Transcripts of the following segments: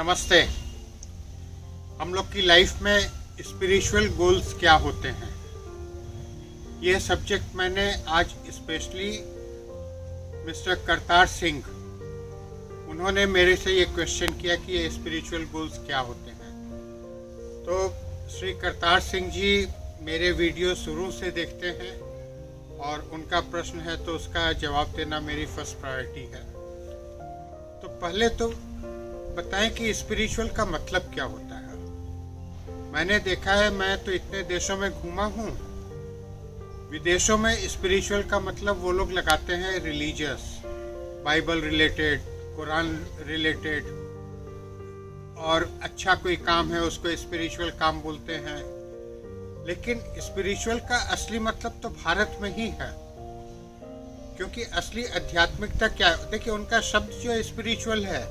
नमस्ते। हम लोग की लाइफ में स्पिरिचुअल गोल्स क्या होते हैं, यह सब्जेक्ट मैंने आज स्पेशली मिस्टर करतार सिंह, उन्होंने मेरे से ये क्वेश्चन किया कि ये स्पिरिचुअल गोल्स क्या होते हैं। तो श्री करतार सिंह जी मेरे वीडियो शुरू से देखते हैं और उनका प्रश्न है तो उसका जवाब देना मेरी फर्स्ट प्रायोरिटी है। तो पहले तो बताएं कि स्पिरिचुअल का मतलब क्या होता है। मैंने देखा है, मैं तो इतने देशों में घूमा हूँ, विदेशों में स्पिरिचुअल का मतलब वो लोग लगाते हैं religious, Bible related, Quran related, और अच्छा कोई काम है उसको स्पिरिचुअल काम बोलते हैं। लेकिन स्पिरिचुअल का असली मतलब तो भारत में ही है, क्योंकि असली आध्यात्मिकता क्या है। देखिए, उनका शब्द जो स्पिरिचुअल है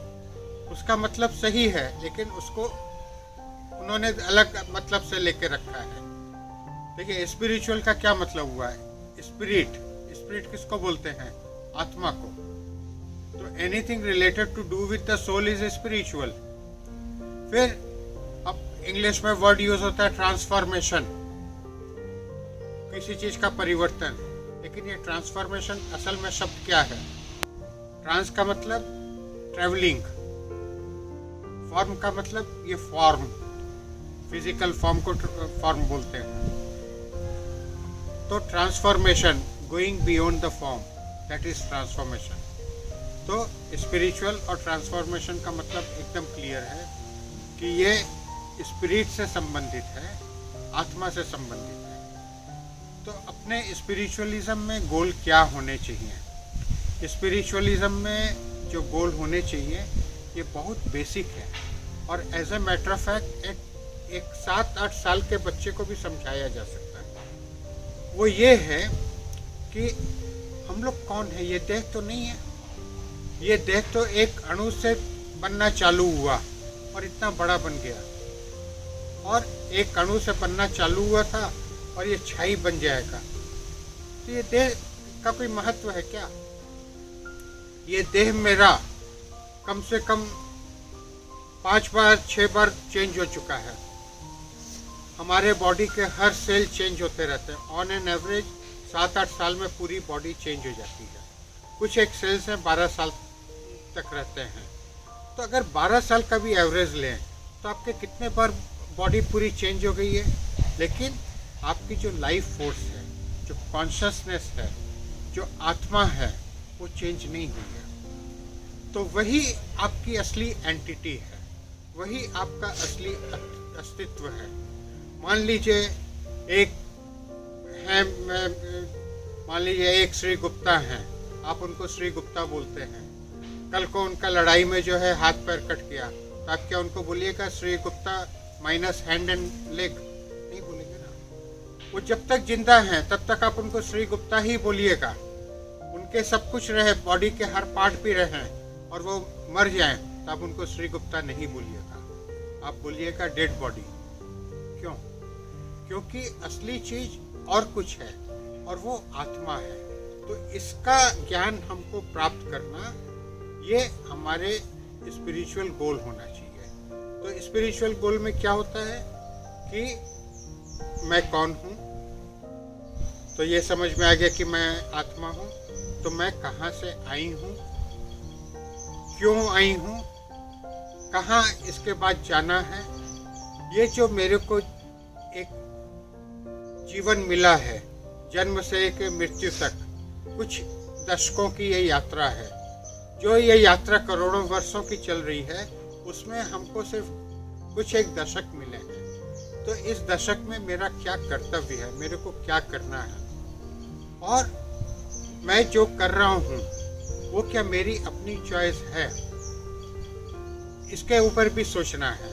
उसका मतलब सही है, लेकिन उसको उन्होंने अलग मतलब से लेके रखा है। देखिए, स्पिरिचुअल का क्या मतलब हुआ है। स्पिरिट किसको बोलते हैं? आत्मा को। तो anything related to do with the soul is spiritual. फिर अब इंग्लिश में वर्ड यूज होता है ट्रांसफॉर्मेशन, किसी चीज का परिवर्तन। लेकिन ये ट्रांसफॉर्मेशन असल में शब्द क्या है? ट्रांस का मतलब ट्रेवलिंग, फॉर्म का मतलब ये फॉर्म, फिजिकल फॉर्म को फॉर्म बोलते हैं। तो transformation, going beyond the form, that is transformation. तो स्पिरिचुअल और ट्रांसफॉर्मेशन का मतलब एकदम क्लियर है कि ये स्पिरिट से संबंधित है, आत्मा से संबंधित है। तो अपने स्पिरिचुअलिज्म में गोल क्या होने चाहिए? स्पिरिचुअलिज्म में जो गोल होने चाहिए ये बहुत बेसिक है, और as a matter of fact एक 7-8 साल के बच्चे को भी समझाया जा सकता है। वो ये है कि हम लोग कौन है। ये देह तो नहीं है, ये देह तो एक अणु से बनना चालू हुआ और इतना बड़ा बन गया, और एक अणु से बनना चालू हुआ था और ये छाई बन जाएगा। तो ये देह का कोई महत्व है क्या? ये देह मेरा कम से कम 5 बार 6 बार चेंज हो चुका है। हमारे बॉडी के हर सेल चेंज होते रहते हैं। ऑन एन एवरेज 7-8 साल में पूरी बॉडी चेंज हो जाती है। कुछ एक सेल्स हैं 12 साल तक रहते हैं। तो अगर 12 साल का भी एवरेज लें तो आपके कितने बार बॉडी पूरी चेंज हो गई है। लेकिन आपकी जो लाइफ फोर्स है, जो कॉन्शसनेस है, जो आत्मा है, वो चेंज नहीं हुई है। तो वही आपकी असली एंटिटी है, वही आपका असली अस्तित्व है। मान लीजिए एक श्री गुप्ता हैं, आप उनको श्री गुप्ता बोलते हैं। कल को उनका लड़ाई में जो है हाथ पैर कट गया, तो आप क्या उनको बोलिएगा Shri Gupta minus hand and leg? नहीं बोलेंगे ना। वो जब तक जिंदा हैं तब तक आप उनको श्री गुप्ता ही बोलिएगा। उनके सब कुछ रहे, बॉडी के हर पार्ट भी रहे, और वो मर जाएं तो आप उनको श्री गुप्ता नहीं बोलिएगा, आप बोलिएगा डेड बॉडी। क्यों? क्योंकि असली चीज और कुछ है, और वो आत्मा है। तो इसका ज्ञान हमको प्राप्त करना, ये हमारे स्पिरिचुअल गोल होना चाहिए। तो स्पिरिचुअल गोल में क्या होता है कि मैं कौन हूँ, तो ये समझ में आ गया कि मैं आत्मा हूँ। तो मैं कहाँ से आई हूँ, क्यों आई हूँ, कहाँ इसके बाद जाना है। ये जो मेरे को एक जीवन मिला है, जन्म से एक मृत्यु तक कुछ दशकों की ये यात्रा है। जो ये यात्रा करोड़ों वर्षों की चल रही है, उसमें हमको सिर्फ कुछ एक दशक मिले हैं। तो इस दशक में मेरा क्या कर्तव्य है, मेरे को क्या करना है, और मैं जो कर रहा हूँ वो क्या मेरी अपनी चॉइस है, इसके ऊपर भी सोचना है।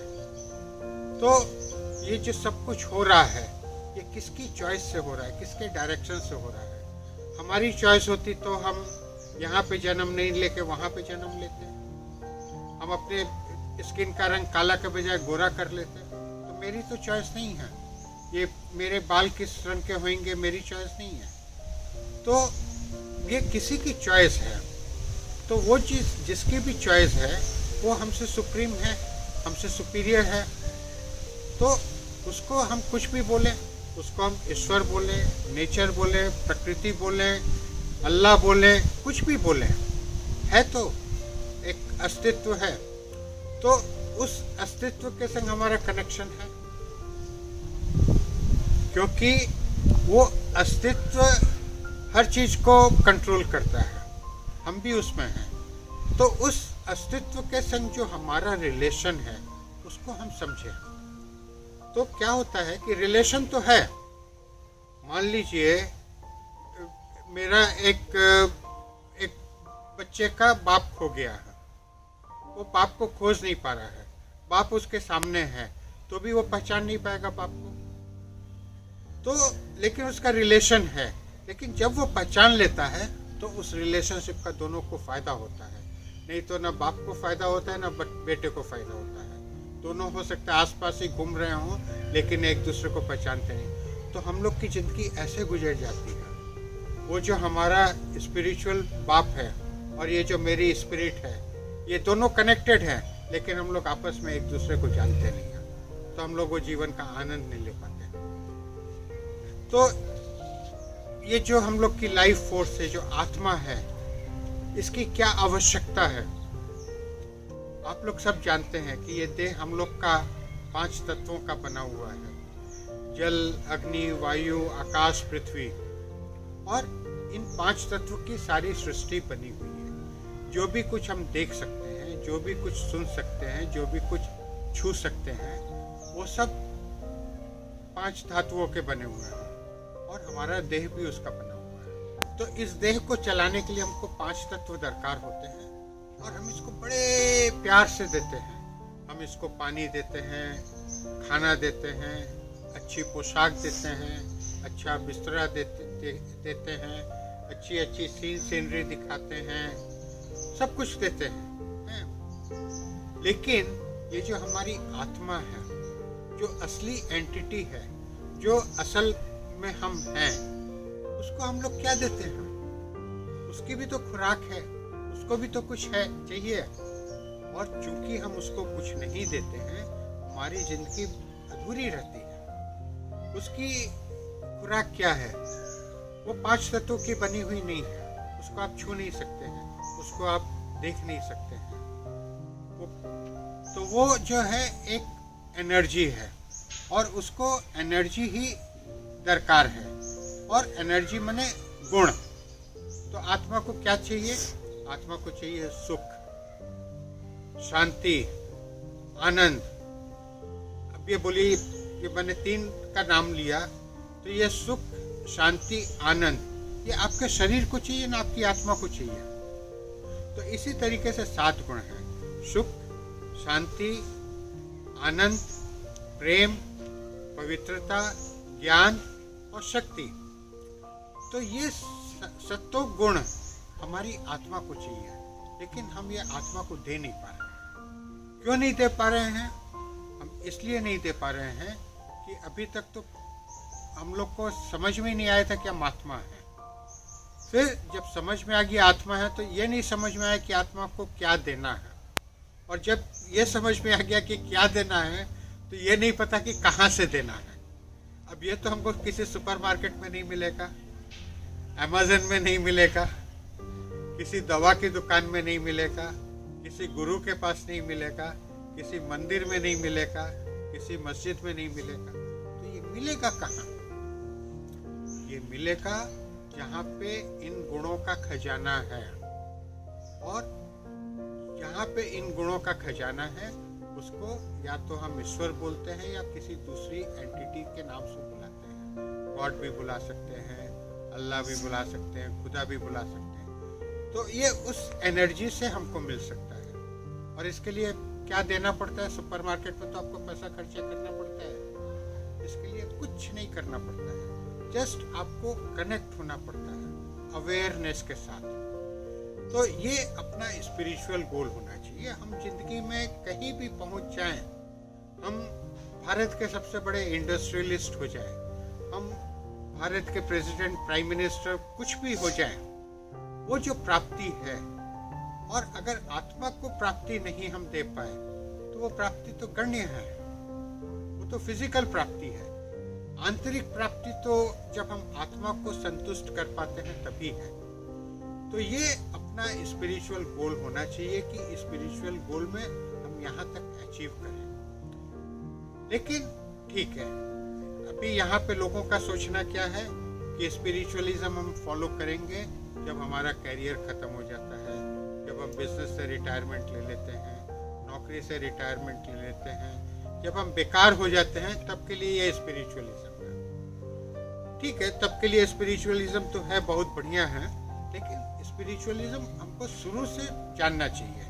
तो ये जो सब कुछ हो रहा है, ये किसकी चॉइस से हो रहा है, किसके डायरेक्शन से हो रहा है। हमारी चॉइस होती तो हम यहाँ पे जन्म नहीं लेके वहाँ पे जन्म लेते, हम अपने स्किन का रंग काला के बजाय गोरा कर लेते। तो मेरी तो चॉइस नहीं है, ये मेरे बाल किस रंग के होंगे मेरी चॉइस नहीं है। तो ये किसी की चॉइस है। तो वो चीज़ जिसकी भी चॉइस है वो हमसे सुप्रीम है, हमसे सुपीरियर है, तो उसको हम कुछ भी बोलें, उसको हम ईश्वर बोलें, नेचर बोलें, प्रकृति बोलें, अल्लाह बोलें, कुछ भी बोलें, है तो एक अस्तित्व है। तो उस अस्तित्व के संग हमारा कनेक्शन है, क्योंकि वो अस्तित्व हर चीज को कंट्रोल करता है, हम भी उसमें हैं। तो उस अस्तित्व के संग जो हमारा रिलेशन है उसको हम समझें। तो क्या होता है कि रिलेशन तो है, मान लीजिए मेरा एक बच्चे का बाप खो गया है, वो बाप को खोज नहीं पा रहा है, बाप उसके सामने है तो भी वो पहचान नहीं पाएगा बाप को, तो लेकिन उसका रिलेशन है। लेकिन जब वो पहचान लेता है तो उस रिलेशनशिप का दोनों को फायदा होता है, नहीं तो ना बाप को फायदा होता है ना बेटे को फायदा होता है। दोनों हो सकता है आसपास ही घूम रहे हों लेकिन एक दूसरे को पहचानते नहीं। तो हम लोग की ज़िंदगी ऐसे गुजर जाती है। वो जो हमारा स्पिरिचुअल बाप है और ये जो मेरी स्पिरिट है, ये दोनों कनेक्टेड हैं, लेकिन हम लोग आपस में एक दूसरे को जानते नहीं हैं, तो हम लोग वो जीवन का आनंद नहीं ले पाते। तो ये जो हम लोग की लाइफ फोर्स है, जो आत्मा है, इसकी क्या आवश्यकता है? आप लोग सब जानते हैं कि ये देह हम लोग का 5 तत्वों का बना हुआ है, जल, अग्नि, वायु, आकाश, पृथ्वी। और इन 5 तत्वों की सारी सृष्टि बनी हुई है। जो भी कुछ हम देख सकते हैं, जो भी कुछ सुन सकते हैं, जो भी कुछ छू सकते हैं, वो सब 5 धातुओं के बने हुए हैं और हमारा देह भी उसका बना हुआ है। तो इस देह को चलाने के लिए हमको 5 तत्व दरकार होते हैं और हम इसको बड़े प्यार से देते हैं। हम इसको पानी देते हैं, खाना देते हैं, अच्छी पोशाक देते हैं, अच्छा बिस्तरा देते हैं, अच्छी अच्छी सीनरी दिखाते हैं, सब कुछ देते हैं। लेकिन ये जो हमारी आत्मा है, जो असली एंटिटी है, जो असल में हम हैं, उसको हम लोग क्या देते हैं? उसकी भी तो खुराक है, उसको भी तो कुछ है चाहिए। और चूंकि हम उसको कुछ नहीं देते हैं, हमारी जिंदगी अधूरी रहती है। उसकी खुराक क्या है? वो 5 तत्वों की बनी हुई नहीं है, उसको आप छू नहीं सकते हैं, उसको आप देख नहीं सकते हैं। तो वो जो है एक एनर्जी है और उसको एनर्जी ही दरकार है। और एनर्जी माने गुण। तो आत्मा को क्या चाहिए? आत्मा को चाहिए सुख, शांति, आनंद। अब ये बोलिए, ये मैंने 3 का नाम लिया, तो ये सुख, शांति, आनंद, ये आपके शरीर को चाहिए ना आपकी आत्मा को चाहिए? तो इसी तरीके से 7 गुण हैं: सुख, शांति, आनंद, प्रेम, पवित्रता, ज्ञान और शक्ति। तो ये 7 गुण हमारी आत्मा को चाहिए, लेकिन हम ये आत्मा को दे नहीं पा रहे हैं। क्यों नहीं दे पा रहे हैं? हम इसलिए नहीं दे पा रहे हैं कि अभी तक तो हम लोग को समझ में नहीं आया था कि हम आत्मा है। फिर जब समझ में आ गया आत्मा है, तो ये नहीं समझ में आया कि आत्मा को क्या देना है। और जब ये समझ में आ गया कि क्या देना है, तो ये नहीं पता कि कहाँ से देना है। अब ये तो हमको किसी सुपरमार्केट में नहीं मिलेगा, अमेज़न में नहीं मिलेगा, किसी दवा की दुकान में नहीं मिलेगा, किसी गुरु के पास नहीं मिलेगा, किसी मंदिर में नहीं मिलेगा, किसी मस्जिद में नहीं मिलेगा। तो ये मिलेगा कहाँ? ये मिलेगा जहाँ पे इन गुणों का खजाना है। और जहाँ पे इन गुणों का खजाना है, उसको या तो हम ईश्वर बोलते हैं या किसी दूसरी एंटिटी के नाम से बुलाते हैं। गॉड भी बुला सकते हैं, अल्लाह भी बुला सकते हैं, खुदा भी बुला सकते हैं। तो ये उस एनर्जी से हमको मिल सकता है। और इसके लिए क्या देना पड़ता है? सुपरमार्केट में तो आपको पैसा खर्चा करना पड़ता है, इसके लिए कुछ नहीं करना पड़ता है, जस्ट आपको कनेक्ट होना पड़ता है अवेयरनेस के साथ। तो ये अपना स्पिरिचुअल गोल होना चाहिए। हम जिंदगी में कहीं भी पहुंच जाएं, हम भारत के सबसे बड़े इंडस्ट्रियलिस्ट हो जाएं, हम भारत के प्रेसिडेंट, प्राइम मिनिस्टर, कुछ भी हो जाएं, वो जो प्राप्ति है, और अगर आत्मा को प्राप्ति नहीं हम दे पाए, तो वो प्राप्ति तो गण्य है, वो तो फिजिकल प्राप्ति है। आंतरिक प्राप्ति तो जब हम आत्मा को संतुष्ट कर पाते हैं तभी है। तो ये अपना स्पिरिचुअल गोल होना चाहिए कि स्पिरिचुअल गोल में हम यहाँ तक अचीव करें। लेकिन ठीक है, अभी यहाँ पे लोगों का सोचना क्या है कि स्पिरिचुअलिज्म हम फॉलो करेंगे जब हमारा कैरियर खत्म हो जाता है, जब हम बिजनेस से रिटायरमेंट ले लेते हैं, नौकरी से रिटायरमेंट ले लेते हैं, जब हम बेकार हो जाते हैं, तब के लिए ये स्पिरिचुअलिज्म है। ठीक है, तब के लिए स्पिरिचुअलिज्म तो है, बहुत बढ़िया है, लेकिन स्पिरिचुअलिज्म हमको शुरू से जानना चाहिए,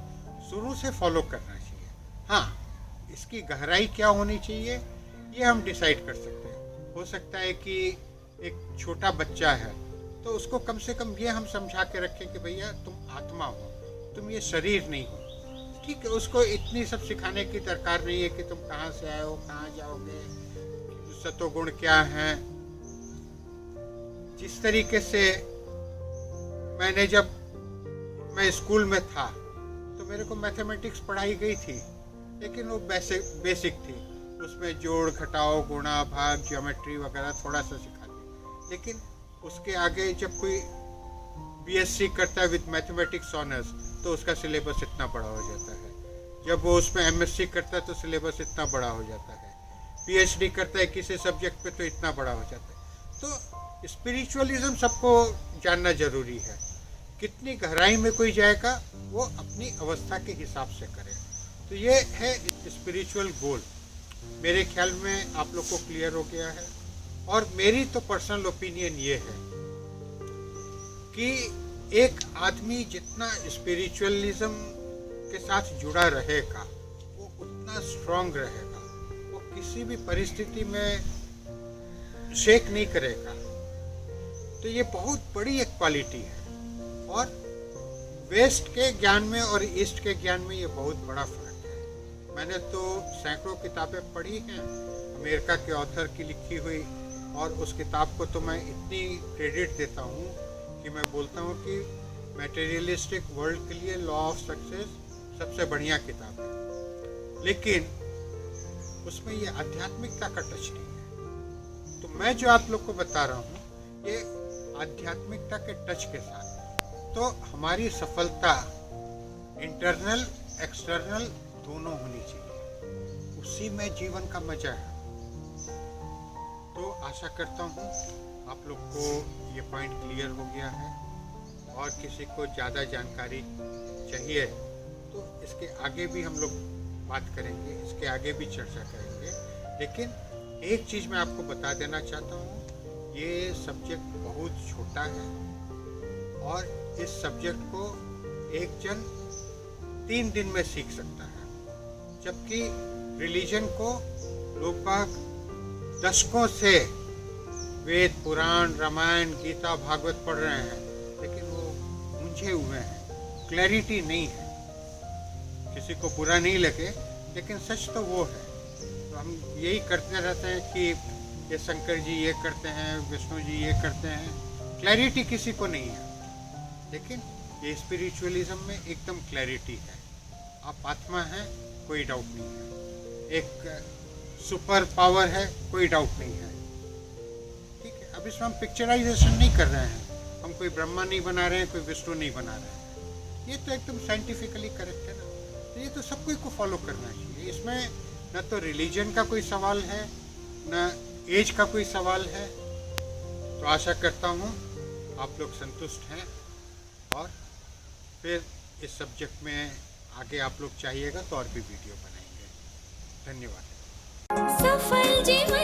शुरू से फॉलो करना चाहिए। हाँ, इसकी गहराई क्या होनी चाहिए ये हम डिसाइड कर सकते हैं। हो सकता है कि एक छोटा बच्चा है तो उसको कम से कम ये हम समझा के रखें कि भैया तुम आत्मा हो, तुम ये शरीर नहीं हो। ठीक है, उसको इतनी सब सिखाने की दरकार नहीं है कि तुम कहाँ से आए हो, कहाँ जाओगे, सतोगुण क्या है। जिस तरीके से जब मैं स्कूल में था तो मेरे को मैथमेटिक्स पढ़ाई गई थी, लेकिन वो बेसिक थी, उसमें जोड़ घटाओ गुणा भाग ज्योमेट्री वगैरह थोड़ा सा सिखा दी। लेकिन उसके आगे जब कोई बीएससी करता है विद मैथमेटिक्स ऑनर्स तो उसका सिलेबस इतना बड़ा हो जाता है, जब वो उसमें एमएससी करता है तो सिलेबस इतना बड़ा हो जाता है, पीएचडी करता है किसी सब्जेक्ट पे तो इतना बड़ा हो जाता है। तो स्पिरिचुअलिज्म सबको जानना जरूरी है। कितनी गहराई में कोई जाएगा वो अपनी अवस्था के हिसाब से करे। तो ये है स्पिरिचुअल गोल। मेरे ख्याल में आप लोग को क्लियर हो गया है। और मेरी तो पर्सनल ओपिनियन ये है कि एक आदमी जितना स्पिरिचुअलिज्म के साथ जुड़ा रहेगा वो उतना स्ट्रांग रहेगा, वो किसी भी परिस्थिति में शेक नहीं करेगा। तो ये बहुत बड़ी एक क्वालिटी है। और वेस्ट के ज्ञान में और ईस्ट के ज्ञान में ये बहुत बड़ा फर्क है। मैंने तो सैकड़ों किताबें पढ़ी हैं अमेरिका के ऑथर की लिखी हुई, और उस किताब को तो मैं इतनी क्रेडिट देता हूँ कि मैं बोलता हूँ कि मटेरियलिस्टिक वर्ल्ड के लिए लॉ ऑफ सक्सेस सबसे बढ़िया किताब है। लेकिन उसमें ये आध्यात्मिकता का टच नहीं है। तो मैं जो आप लोग को बता रहा हूँ ये आध्यात्मिकता के टच के साथ, तो हमारी सफलता इंटरनल एक्सटर्नल दोनों होनी चाहिए, उसी में जीवन का मजा है। तो आशा करता हूँ आप लोग को ये पॉइंट क्लियर हो गया है। और किसी को ज़्यादा जानकारी चाहिए तो इसके आगे भी हम लोग बात करेंगे, इसके आगे भी चर्चा करेंगे। लेकिन एक चीज़ मैं आपको बता देना चाहता हूँ, ये सब्जेक्ट बहुत छोटा है और इस सब्जेक्ट को एक जन 3 दिन में सीख सकता है, जबकि रिलीजन को लोग बाग दशकों से वेद पुराण रामायण गीता भागवत पढ़ रहे हैं, लेकिन वो मूंझे हुए हैं, क्लैरिटी नहीं है। किसी को बुरा नहीं लगे, लेकिन सच तो वो है। तो हम यही करते रहते हैं कि ये शंकर जी ये करते हैं, विष्णु जी ये करते हैं, क्लैरिटी किसी को नहीं है। लेकिन ये स्पिरिचुअलिज्म में एकदम क्लैरिटी है। आप आत्मा हैं, कोई डाउट नहीं है। एक सुपर पावर है, कोई डाउट नहीं है। ठीक है, अब इसमें हम पिक्चराइजेशन नहीं कर रहे हैं, हम कोई ब्रह्मा नहीं बना रहे हैं, कोई विष्णु नहीं बना रहे हैं। ये तो एकदम साइंटिफिकली करेक्ट है ना। तो ये तो सब कोई को फॉलो करना चाहिए। इसमें न तो रिलीजन का कोई सवाल है, न एज का कोई सवाल है। तो आशा करता हूँ आप लोग संतुष्ट हैं, और फिर इस सब्जेक्ट में आगे आप लोग चाहिएगा तो और भी वीडियो बनाएंगे। धन्यवाद। सफल जीवन।